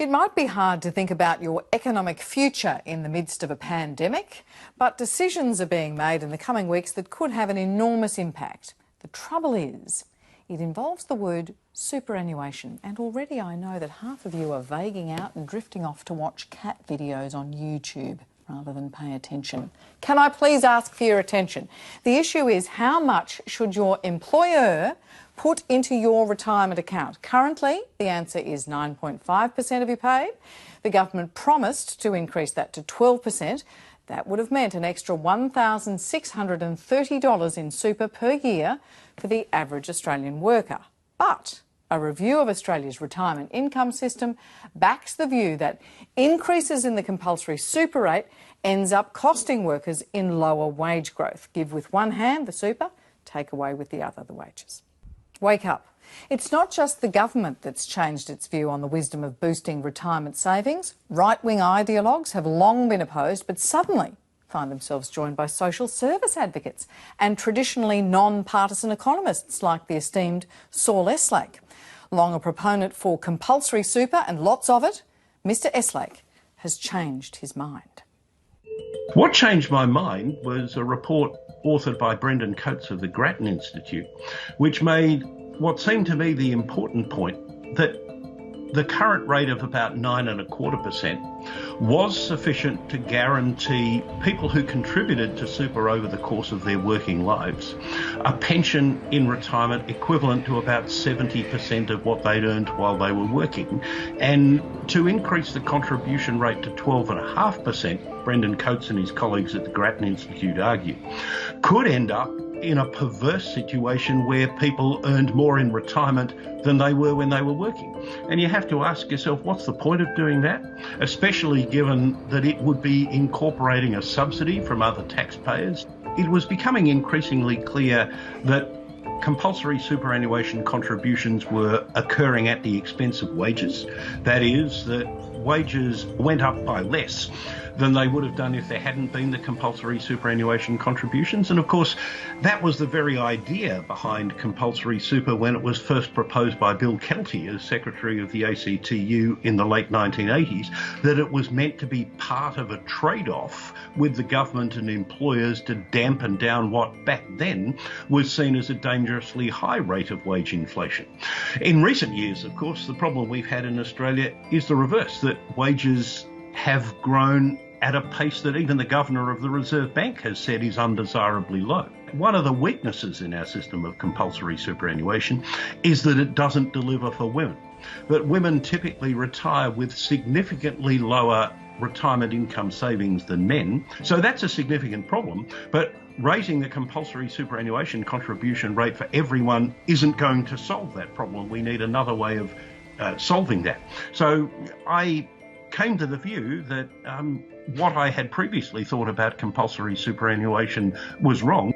It might be hard to think about your economic future in the midst of a pandemic, but decisions are being made in the coming weeks that could have an enormous impact. The trouble is, it involves the word superannuation, and already I know that half of you are vaguing out and drifting off to watch cat videos on YouTube rather than pay attention. Can I please ask for your attention? The issue is, how much should your employer put into your retirement account? Currently, the answer is 9.5% of your pay. The government promised to increase that to 12%. That would have meant an extra $1,630 in super per year for the average Australian worker. But a review of Australia's retirement income system backs the view that increases in the compulsory super rate ends up costing workers in lower wage growth. Give with one hand the super, take away with the other the wages. Wake up. It's not just the government that's changed its view on the wisdom of boosting retirement savings. Right-wing ideologues have long been opposed, but suddenly find themselves joined by social service advocates and traditionally non-partisan economists like the esteemed Saul Eslake. Long a proponent for compulsory super and lots of it, Mr Eslake has changed his mind. What changed my mind was a report authored by Brendan Coates of the Grattan Institute, which made what seemed to me the important point that the current rate of about 9.25% was sufficient to guarantee people who contributed to super over the course of their working lives a pension in retirement equivalent to about 70% of what they'd earned while they were working. And to increase the contribution rate to 12.5%, Brendan Coates and his colleagues at the Grattan Institute argue, could end up in a perverse situation where people earned more in retirement than they were when they were working. And you have to ask yourself, what's the point of doing that? Especially given that it would be incorporating a subsidy from other taxpayers. It was becoming increasingly clear that compulsory superannuation contributions were occurring at the expense of wages. That is, that wages went up by less than they would have done if there hadn't been the compulsory superannuation contributions. And of course, that was the very idea behind compulsory super when it was first proposed by Bill Kelty as Secretary of the ACTU in the late 1980s, that it was meant to be part of a trade-off with the government and employers to dampen down what back then was seen as a dangerously high rate of wage inflation. In recent years, of course, the problem we've had in Australia is the reverse, that wages have grown at a pace that even the Governor of the Reserve Bank has said is undesirably low. One of the weaknesses in our system of compulsory superannuation is that it doesn't deliver for women. But women typically retire with significantly lower retirement income savings than men. So that's a significant problem. But raising the compulsory superannuation contribution rate for everyone isn't going to solve that problem. We need another way of solving that. So I came to the view that what I had previously thought about compulsory superannuation was wrong.